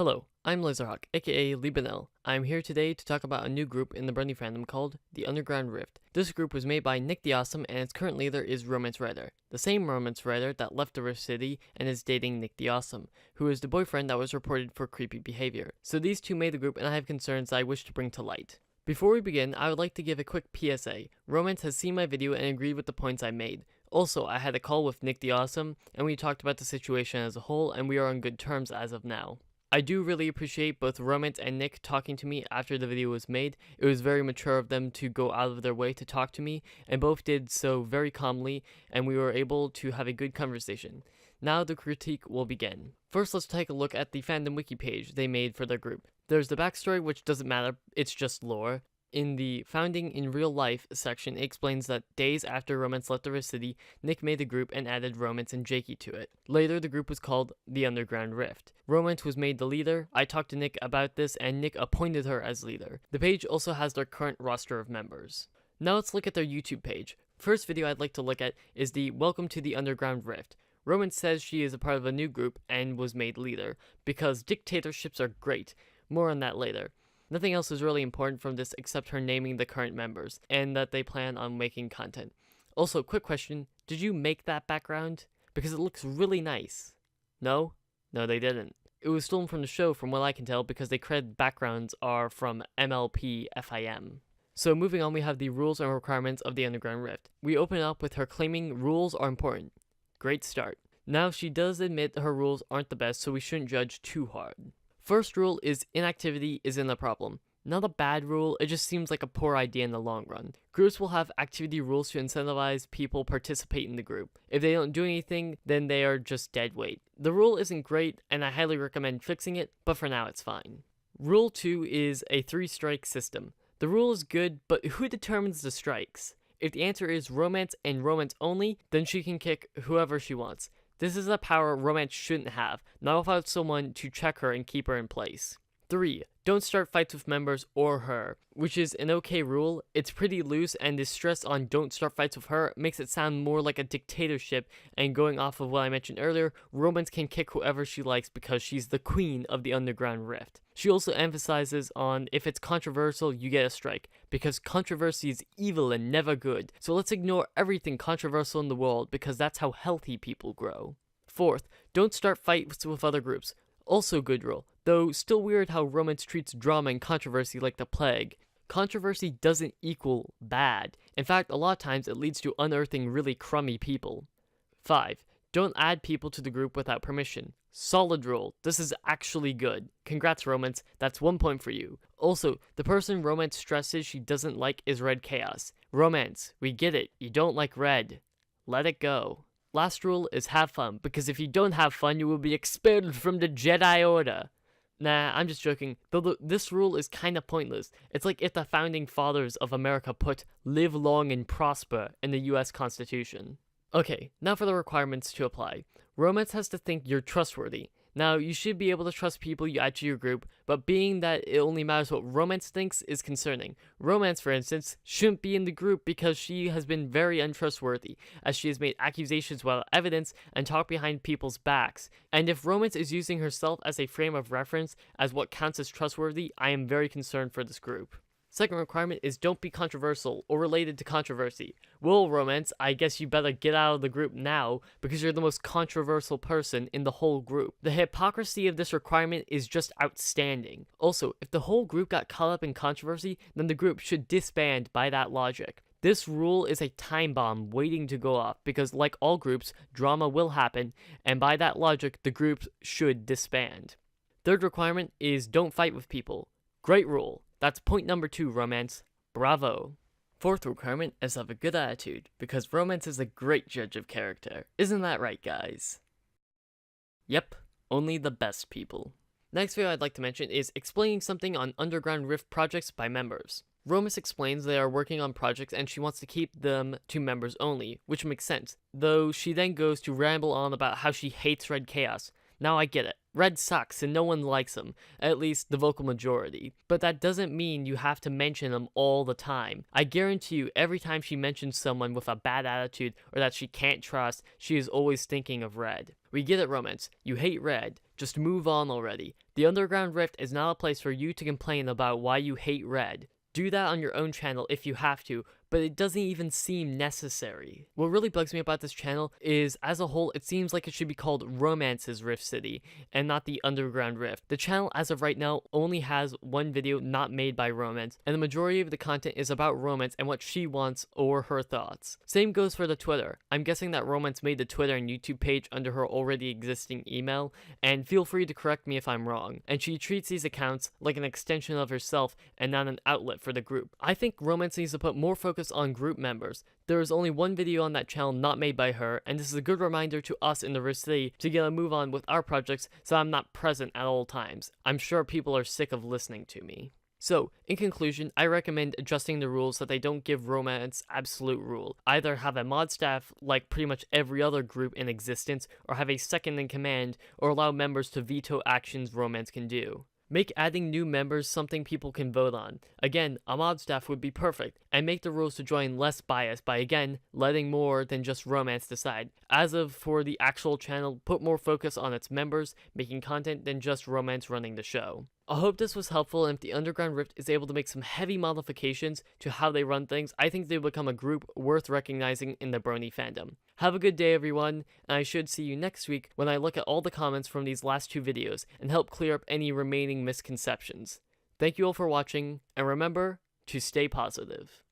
Hello, I'm Laserhawk, aka Libanel. I'm here today to talk about a new group in the Brony fandom called The Underground Rift. This group was made by Nick the Awesome and its current leader is Romance Rider, the same Romance Rider that left the Rift City and is dating Nick the Awesome, who is the boyfriend that was reported for creepy behavior. So these two made the group and I have concerns I wish to bring to light. Before we begin, I would like to give a quick PSA. Romance has seen my video and agreed with the points I made. Also, I had a call with Nick the Awesome and we talked about the situation as a whole and we are on good terms as of now. I do really appreciate both Romance and Nick talking to me after the video was made. It was very mature of them to go out of their way to talk to me, and both did so very calmly, and we were able to have a good conversation. Now the critique will begin. First, let's take a look at the fandom wiki page they made for their group. There's the backstory, which doesn't matter, it's just lore. In the Founding in Real Life section, it explains that days after Romance left the Rift City, Nick made the group and added Romance and Jakey to it. Later, the group was called The Underground Rift. Romance was made the leader. I talked to Nick about this, and Nick appointed her as leader. The page also has their current roster of members. Now let's look at their YouTube page. First video I'd like to look at is the Welcome to the Underground Rift. Romance says she is a part of a new group and was made leader, because dictatorships are great. More on that later. Nothing else is really important from this except her naming the current members, and that they plan on making content. Also, quick question, did you make that background? Because it looks really nice. No? No, they didn't. It was stolen from the show from what I can tell because they credit backgrounds are from MLP FIM. So moving on, we have the rules and requirements of the Underground Rift. We open up with her claiming rules are important. Great start. Now she does admit her rules aren't the best, so we shouldn't judge too hard. First rule is inactivity isn't a problem. Not a bad rule, it just seems like a poor idea in the long run. Groups will have activity rules to incentivize people participate in the group. If they don't do anything, then they are just dead weight. The rule isn't great, and I highly recommend fixing it, but for now it's fine. Rule 2 is a 3-strike system. The rule is good, but who determines the strikes? If the answer is Romance and Romance only, then she can kick whoever she wants. This is a power Romance shouldn't have, not without someone to check her and keep her in place. 3. Don't start fights with members or her, which is an okay rule. It's pretty loose, and the stress on don't start fights with her makes it sound more like a dictatorship, and going off of what I mentioned earlier, Romance can kick whoever she likes because she's the queen of the Underground Rift. She also emphasizes on if it's controversial, you get a strike, because controversy is evil and never good, so let's ignore everything controversial in the world because that's how healthy people grow. 4th, don't start fights with other groups. Also good rule, though still weird how Romance treats drama and controversy like the plague. Controversy doesn't equal bad. In fact, a lot of times it leads to unearthing really crummy people. 5. Don't add people to the group without permission. Solid rule. This is actually good. Congrats, Romance. That's 1 point for you. Also, the person Romance stresses she doesn't like is Red Chaos. Romance, we get it. You don't like Red. Let it go. Last rule is have fun, because if you don't have fun, you will be expelled from the Jedi Order. Nah, I'm just joking, though this rule is kinda pointless. It's like if the founding fathers of America put live long and prosper in the US Constitution. Okay, now for the requirements to apply. Romance has to think you're trustworthy. Now, you should be able to trust people you add to your group, but being that it only matters what Romance thinks is concerning. Romance, for instance, shouldn't be in the group because she has been very untrustworthy, as she has made accusations without evidence and talked behind people's backs. And if Romance is using herself as a frame of reference as what counts as trustworthy, I am very concerned for this group. Second requirement is don't be controversial or related to controversy. Well, Romance, I guess you better get out of the group now because you're the most controversial person in the whole group. The hypocrisy of this requirement is just outstanding. Also, if the whole group got caught up in controversy, then the group should disband by that logic. This rule is a time bomb waiting to go off because, like all groups, drama will happen, and by that logic, the group should disband. Third requirement is don't fight with people. Great rule. That's point number 2, Romance. Bravo. Fourth requirement is have a good attitude, because Romance is a great judge of character. Isn't that right, guys? Yep, only the best people. Next video I'd like to mention is explaining something on Underground Rift projects by members. Romance explains they are working on projects and she wants to keep them to members only, which makes sense, though she then goes to ramble on about how she hates Red Chaos. Now I get it. Red sucks and no one likes him, at least the vocal majority. But that doesn't mean you have to mention him all the time. I guarantee you every time she mentions someone with a bad attitude or that she can't trust, she is always thinking of Red. We get it, Romance. You hate Red. Just move on already. The Underground Rift is not a place for you to complain about why you hate Red. Do that on your own channel if you have to, but it doesn't even seem necessary. What really bugs me about this channel is, as a whole, it seems like it should be called Romance's Rift City, and not the Underground Rift. The channel, as of right now, only has one video not made by Romance, and the majority of the content is about Romance and what she wants or her thoughts. Same goes for the Twitter. I'm guessing that Romance made the Twitter and YouTube page under her already existing email, and feel free to correct me if I'm wrong. And she treats these accounts like an extension of herself and not an outlet for the group. I think Romance needs to put more focus on group members. There is only one video on that channel not made by her, and this is a good reminder to us in the Rift City to get a move on with our projects so I'm not present at all times. I'm sure people are sick of listening to me. So, in conclusion, I recommend adjusting the rules so they don't give Romance absolute rule. Either have a mod staff like pretty much every other group in existence, or have a second in command, or allow members to veto actions Romance can do. Make adding new members something people can vote on. Again, a mod staff would be perfect, and make the rules to join less biased by, again, letting more than just Romance decide. As of for the actual channel, put more focus on its members making content than just Romance running the show. I hope this was helpful, and if the Underground Rift is able to make some heavy modifications to how they run things, I think they'll become a group worth recognizing in the Brony fandom. Have a good day, everyone, and I should see you next week when I look at all the comments from these last two videos and help clear up any remaining misconceptions. Thank you all for watching, and remember to stay positive.